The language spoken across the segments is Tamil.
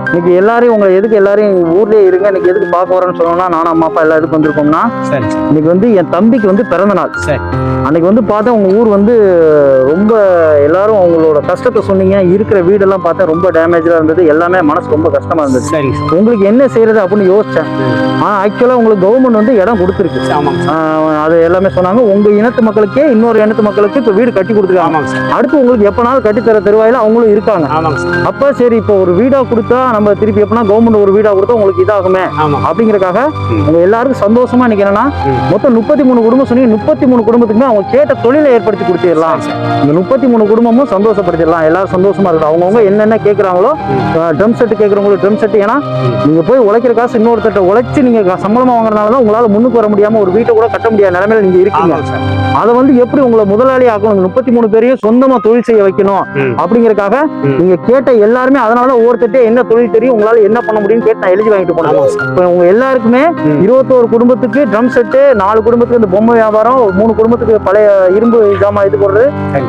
இன்னைக்கு எல்லாரையும் உங்களை எதுக்கு எல்லாரையும் ஊர்லயே இருங்க இன்னைக்கு எதுக்கு பார்க்க வரேன்னு சொன்னோம்னா, நானும் அம்மா அப்பா எல்லாம் எதுக்கு வந்திருக்கோம்னா, இன்னைக்கு வந்து என் தம்பிக்கு வந்து பிறந்த நாள். அன்னைக்கு வந்து பார்த்தா உங்க ஊர் வந்து ரொம்ப எல்லாரும் அவங்களோட கஷ்டத்தை சொன்னீங்க. இருக்கிற வீடெல்லாம் பார்த்தா ரொம்ப டேமேஜா இருந்தது. எல்லாமே மனசு ரொம்ப கஷ்டமா இருந்தது. சரி, உங்களுக்கு என்ன செய்யறது அப்படின்னு யோசிச்சேன். ஆக்சுவலா உங்களுக்கு கவர்மெண்ட் வந்து இடம் கொடுத்துருக்கு. அது எல்லாமே சொன்னாங்க. உங்க இனத்து மக்களுக்கே இன்னொரு இனத்து மக்களுக்கு இப்ப வீடு கட்டி கொடுத்துருக்காங்க. அடுத்து உங்களுக்கு எப்பனாலும் கட்டித்தர தருவாயில அவங்களும் இருக்காங்க. அப்ப சரி, இப்போ ஒரு வீடா கொடுத்தா நம்ம திருப்பி எப்பனா கவர்மெண்ட் ஒரு வீடா கொடுத்தா உங்களுக்கு இதாகுமே அப்படிங்கறக்காக உங்க எல்லாருக்கும் சந்தோஷமா இன்னைக்கு என்னன்னா, மொத்தம் 33 குடும்பம் சொன்னீங்க. 33 குடும்பத்துக்குமே அவங்க கேட்ட தொழிலை ஏற்படுத்தி கொடுத்துடலாம். இந்த 33 குடும்பமும் சந்தோஷப்படுத்திடலாம். எல்லாரும் சந்தோஷமா இருக்கும். அவங்கவுங்க என்னென்ன கேட்கறாங்களோ, ட்ரம் செட் கேட்கறவங்களுக்கு ட்ரம் செட். ஏன்னா நீங்க போய் உழைக்கிற காசு இன்னொருத்தட்ட உழைச்சு நீங்க சம்பளமா வாங்குறதுனாலதான் உங்களால முன்னுக்கு வர முடியாம ஒரு வீட்டை கூட கட்ட முடியாத நிலைமையில நீங்க இருக்கீங்க. அதை வந்து எப்படி உங்களை முதலாளி ஆக்கணும், 33 பேரையும் சொந்தமா தொழில் செய்ய வைக்கணும் அப்படிங்கறக்காக நீங்க கேட்ட எல்லாருமே, அதனாலதான் ஒவ்வொருத்தட்டே என்ன தொழில் தெரியும், உங்களால என்ன பண்ண முடியும்னு கேட்டு நான் எழுதி வாங்கிட்டு போனேன். இப்ப உங்க எல்லாருக்குமே 21 குடும்பத்துக்கு ட்ரம் செட்டு, 4 குடும்பத்துக்கு இந்த பொம்மை வியாபாரம், 3 குடும்பத்துக்கு பழைய இரும்பு ஜாமா இது போடுறது,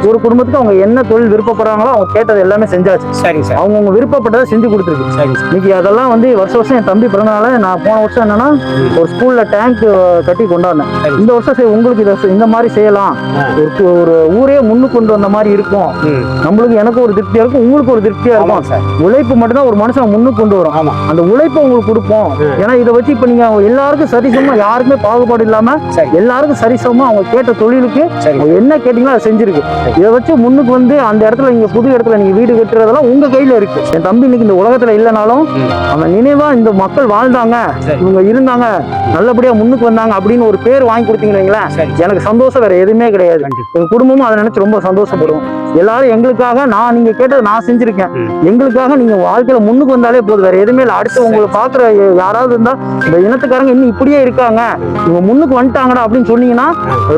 ஒரு குடும்பத்துக்கு அவங்க என்ன தொழில் விருப்பப்படுறாங்களோ அவங்க கேட்டது எல்லாமே செஞ்சாச்சு. சரி சார், அவங்க விருப்பப்பட்டதை செஞ்சு கொடுத்துருக்கு. சரி, இன்னைக்கு அதெல்லாம் வந்து வருஷம் வருஷம் என் தம்பி பிறந்தனால நான் போன வருஷம் என்னன்னா ஒரு ஸ்கூல்ல டேங்க் கட்டி கொண்டாடினேன். இந்த வருஷம் சரி உங்களுக்கு இந்த மாதிரி செய்யலாம், ஒரு ஊரே முன்னுக்கு கொண்டு வந்த மாதிரி இருக்கும். நம்மளுக்கு எனக்கு ஒரு திருப்தியா இருக்கும், உங்களுக்கு ஒரு திருப்தியா இருக்கும். உழைப்பு மட்டும்தான் ஒரு மனுஷனை முன்னுக்கு கொண்டு வரும். அந்த உழைப்பை உங்களுக்கு கொடுப்போம். ஏன்னா இதை வச்சு இப்ப நீங்க எல்லாருக்கும் சரிசமமா, யாருக்குமே பாகுபாடு இல்லாம எல்லாருக்கும் சரிசமமா அவங்க கேட்ட தொழிலுக்கு என்ன கேட்டீங்களோ அதை செஞ்சிருக்கு. இதை வச்சு முன்னுக்கு வந்து அந்த இடத்துல நீங்க புது இடத்துல நீங்க வீடு கட்டுறதெல்லாம் உங்க கையில இருக்கு. என் தம்பி இன்னைக்கு இந்த உலகத்துல இல்லைனாலும் அவன் நினைவா இந்த மக்கள் வாழ்ந்தாங்க, இவங்க இருந்தாங்க, நல்லபடியா முன்னுக்கு வந்தாங்க அப்படின்னு ஒரு பேர் வாங்கி கொடுத்தீங்களா, எனக்கு சந்தோஷம் வேற எதுவுமே கிடையாது. எங்க குடும்பமும் அதை நினைச்சு ரொம்ப சந்தோஷப்படுவோம். எல்லாரும் எங்களுக்காக நீங்க கேட்டது நான் செஞ்சிருக்கேன். எங்களுக்காக நீங்க வாழ்க்கையில முன்னுக்கு வந்தாலே போதும், வேற எதுவுமே இல்லை. அடுத்து உங்களை பாக்குற யாராவது இருந்தா இந்த இனத்துக்காரங்க இன்னும் இப்படியே இருக்காங்க, இவங்க முன்னுக்கு வந்துட்டாங்கடா அப்படின்னு சொன்னீங்கன்னா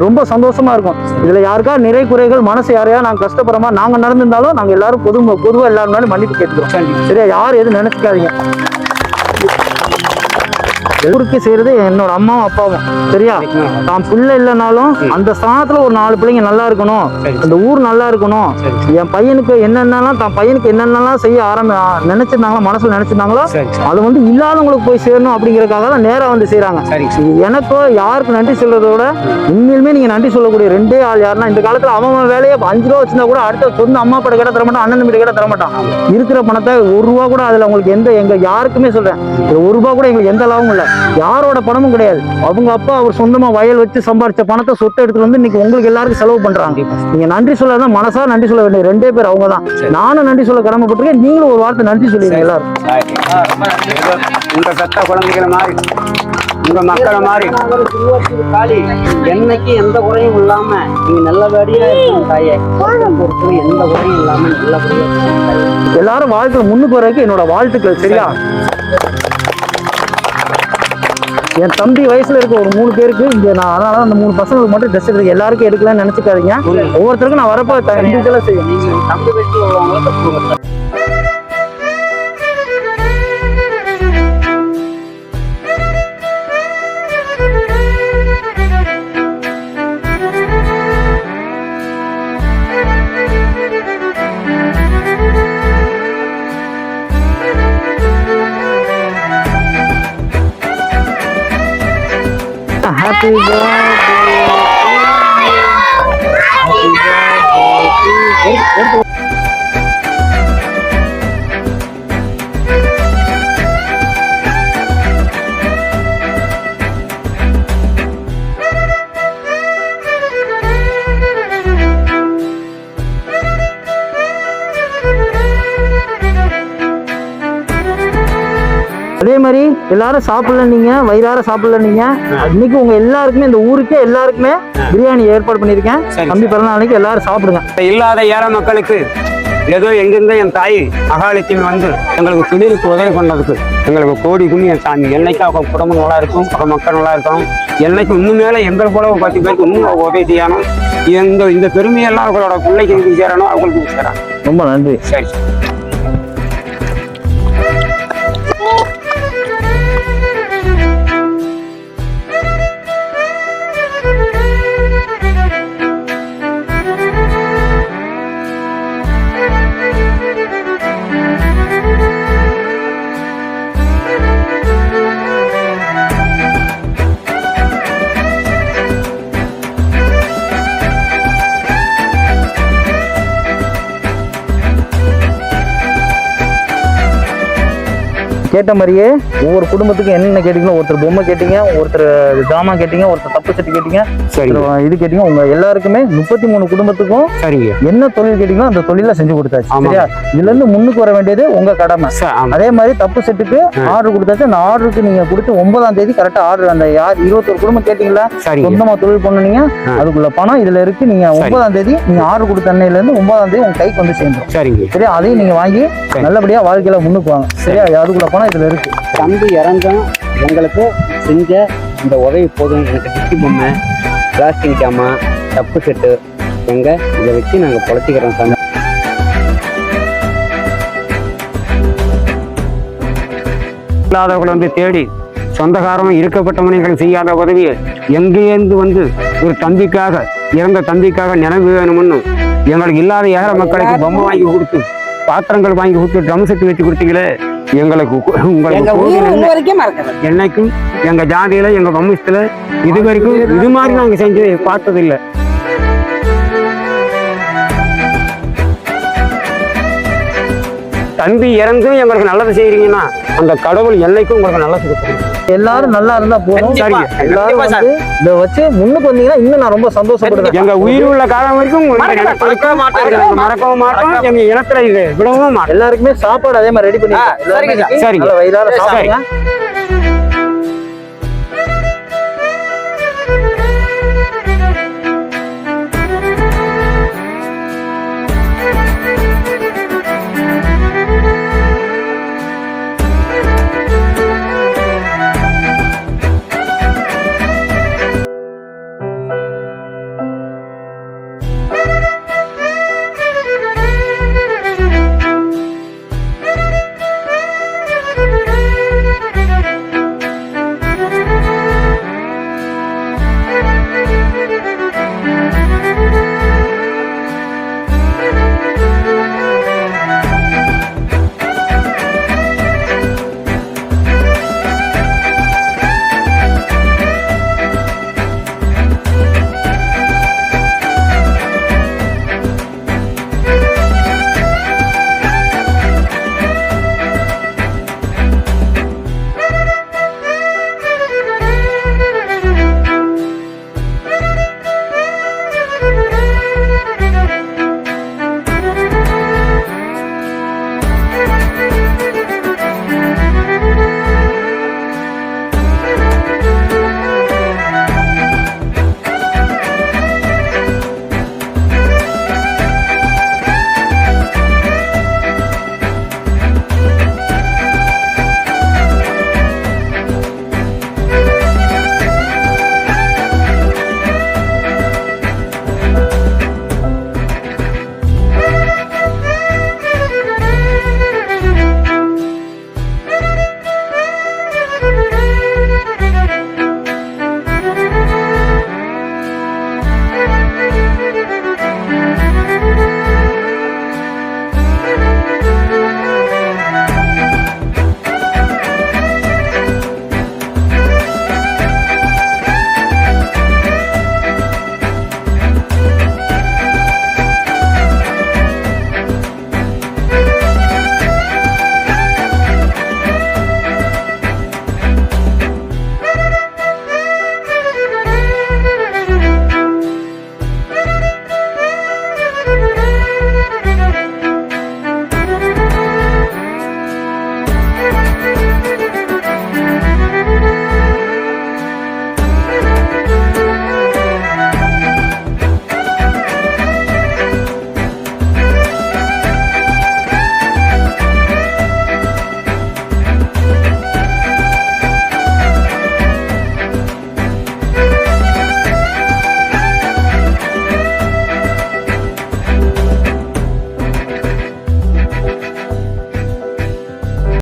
ரொம்ப சந்தோஷமா இருக்கும். இதுல யாருக்கா நிறை குறைகள் மனசு யாரையா நாங்க கஷ்டப்படுற மாதிரி நாங்க நடந்திருந்தாலும் நாங்க எல்லாரும் பொதுவா எல்லாரும் மன்னிப்பு கேட்டுக்கிறோம். சரியா, யாரும் எதுவும் நினைச்சுக்காதீங்க. ஊருக்கு செய்யறது என்னோட அம்மாவும் அப்பாவும். சரியா, தான் பிள்ளை இல்லைனாலும் அந்த ஸ்தானத்துல ஒரு 4 பிள்ளைங்க நல்லா இருக்கணும், இந்த ஊர் நல்லா இருக்கணும். என் பையனுக்கு என்னென்னலாம் தான் பையனுக்கு என்னென்னலாம் செய்ய நினைச்சிருந்தாங்களோ, மனசுல நினைச்சிருந்தாங்களோ அது வந்து இல்லாதவங்களுக்கு போய் சேரணும் அப்படிங்கறதுக்காக தான் நேரா வந்து செய்யறாங்க. எனக்கோ யாருக்கு நன்றி சொல்றதோட உண்மையிலுமே நீங்க நன்றி சொல்லக்கூடிய 2 ஆள் யாருன்னா, இந்த காலத்துல அவன் வேலையை 5 ரூபா வச்சிருந்தா கூட அடுத்த சொந்த அம்மா அப்பா கிட்ட தரமாட்டான், அண்ணன் தம்பி கிட்ட தரமாட்டான். இருக்கிற பணத்தை 1 ரூபா கூட அதுல உங்களுக்கு எங்க யாருக்குமே சொல்றேன் 1 ரூபா கூட எங்களுக்கு எந்த லாபமும் இல்லை. யாரோட பணமும் கிடையாது. அவங்க அப்பா அவர் சொந்தமா வயல் வச்சு சம்பாதிச்ச பணத்தை சொத்தை எடுத்துட்டு வந்து இன்னைக்கு உங்களுக்கு எல்லாருக்கும் செலவு பண்றாங்க. நீங்க நன்றி சொல்லதான் மனசா நன்றி சொல்ல வேண்டிய 2 பேர் அவங்க தான். நானும் நன்றி சொல்ல கடமைப்பட்டிருக்கேன். நீங்களும் ஒரு வார்த்தை நன்றி சொல்லுவீங்க எல்லாரும். உங்க பெத்த குழந்தைகளை மாதிரி, உங்க மக்களை மாதிரி என்னைக்கு எந்த குறையும் இல்லாம நீங்க நல்லபடியா இருக்கணும் தாயே. எந்த குறையும் இல்லாம நல்லபடியா எல்லாரும் வாழ்க்கையில முன்னுக்கு வர்றதுக்கு என்னோட வாழ்த்துக்கள். சரியா, என் தம்பி வயசுல இருக்க ஒரு 3 பேருக்கு இங்க நான் அதனால அந்த 3 பசங்களுக்கு மட்டும் ட்ரெஸ் எடுக்க எல்லாருக்கும் எடுக்கலாம்னு நினைச்சுக்காதீங்க. ஒவ்வொருத்தருக்கும் நான் வரப்போ இண்டிவிஜுவலா செய்யும். தம்பி வயசுல உள்ளவங்க Happy birthday. அதே மாதிரி எல்லாரும் சாப்பிடல, நீங்க வயிறார சாப்பிடல. நீங்க இன்னைக்கு உங்க எல்லாருக்குமே இந்த ஊருக்கே எல்லாருக்குமே பிரியாணி ஏற்பாடு பண்ணிருக்கேன். தம்பி பிறந்த நாளைக்கு எல்லாரும் சாப்பிடுங்க. இல்லாத ஏழை மக்களுக்கு ஏதோ எங்கிருந்தோ என் தாய் அகாலத்தில் வந்து எங்களுக்கு தொழிலுக்கு உதவி பண்ணதுக்கு எங்களுக்கு கோடி புண்ணியம் சாமி. என்னைக்கு அவங்க குடும்பம் நல்லா இருக்கும், அவங்க மக்கள் நல்லா இருக்கணும். என்னைக்கு இன்னும் மேல எங்கள் போல 10 பேருக்கு இன்னும் உதவி செய்யணும். இந்த பெருமையெல்லாம் அவங்களோட பிள்ளைக்கு சேரணும், அவங்களுக்கு சேரணும். ரொம்ப நன்றி. சரி. கேட்ட மாதிரியே ஒவ்வொரு குடும்பத்துக்கும் என்னென்ன கேட்டீங்களோ, ஒருத்தர் பொம்மை கேட்டீங்க, ஒருத்தர் ஜாமான் கேட்டீங்க, ஒருத்தர் தப்பு செட்டு கேட்டீங்க, சரிங்க இது கேட்டீங்க. உங்க எல்லாருக்குமே 33 குடும்பத்துக்கும் சரிங்க என்ன தொழில் கேட்டீங்களோ அந்த தொழில செஞ்சு கொடுத்தாச்சு. ஆமா. சரியா? இதுல இருந்து முன்னுக்கு வர வேண்டியது உங்க கடமை. ஆமா அதே மாதிரி தப்பு செட்டுக்கு ஆர்டர் கொடுத்தாச்சு. அந்த ஆர்டருக்கு நீங்க கொடுத்து 9ஆம் தேதி கரெக்டா ஆர்டர் அந்த 21 குடும்பம் கேட்டீங்களா, சரிங்க சொந்தமா தொழில் பண்ணுனீங்க, அதுக்குள்ள பணம் இதுல இருக்கு. நீங்க 9ஆம் தேதி நீங்க ஆர்டர் கொடுத்த அன்னையில இருந்து 9ஆம் தேதி உங்க கைக்கு வந்து சேர்ந்துடும். சரிங்க சரியா? அதையும் நீங்க வாங்கி நல்லபடியா வாழ்க்கையில முன்னுக்கு வாங்க. சரியா? அதுக்குள்ள பணம் இதுல இருக்கு. தம்பி இறந்தும் எங்களுக்கு செஞ்ச இந்த உதவி போதும். எனக்கு டிக்கி பொம்மை, பிளாஸ்டிக் ஜாமான், தப்பு செட்டு இதை வச்சு நாங்கள் பொழைச்சிக்கிறோம் சாமி. இல்லாதவர்களை வந்து தேடி சொந்தக்காரமும் இருக்கப்பட்டவனைகள் செய்யாத உதவியை எங்கேருந்து வந்து ஒரு தம்பிக்காக, இறந்த தம்பிக்காக நினைவு வேணும்னு எங்களுக்கு இல்லாத ஏழை மக்களுக்கு பொம்மை வாங்கி கொடுத்து, பாத்திரங்கள் வாங்கி கொடுத்து, ட்ரம் செட்டு வச்சு கொடுத்தீங்களே, எங்களுக்கு என்னைக்கும் எங்க ஜாதியில எங்க வம்சத்துல இது வரைக்கும் இது மாதிரி நாங்க செஞ்சு பார்த்ததில்லை. தம்பி இறந்தும் எங்களுக்கு நல்லது செய்யறீங்கன்னா அந்த கடவுள் என்னைக்கும் உங்களுக்கு நல்லது கொடுக்குறீங்க. எல்லாரும் நல்லா இருந்தா போதும். சரிங்க. எல்லாரும் வந்து இதை வச்சு முன்னுக்கு வந்தீங்கன்னா இன்னும் நான் ரொம்ப சந்தோஷப்படுவேன். எங்க உயிர் உள்ள காலம் வரைக்கும் மறக்கவும் மாட்டோம், எங்க இனத்துல இது விடவும் மாட்டோம். எல்லாருக்குமே சாப்பாடு அதே மாதிரி ரெடி பண்ணி சரிங்க. வயிறார சாப்பிடுங்க.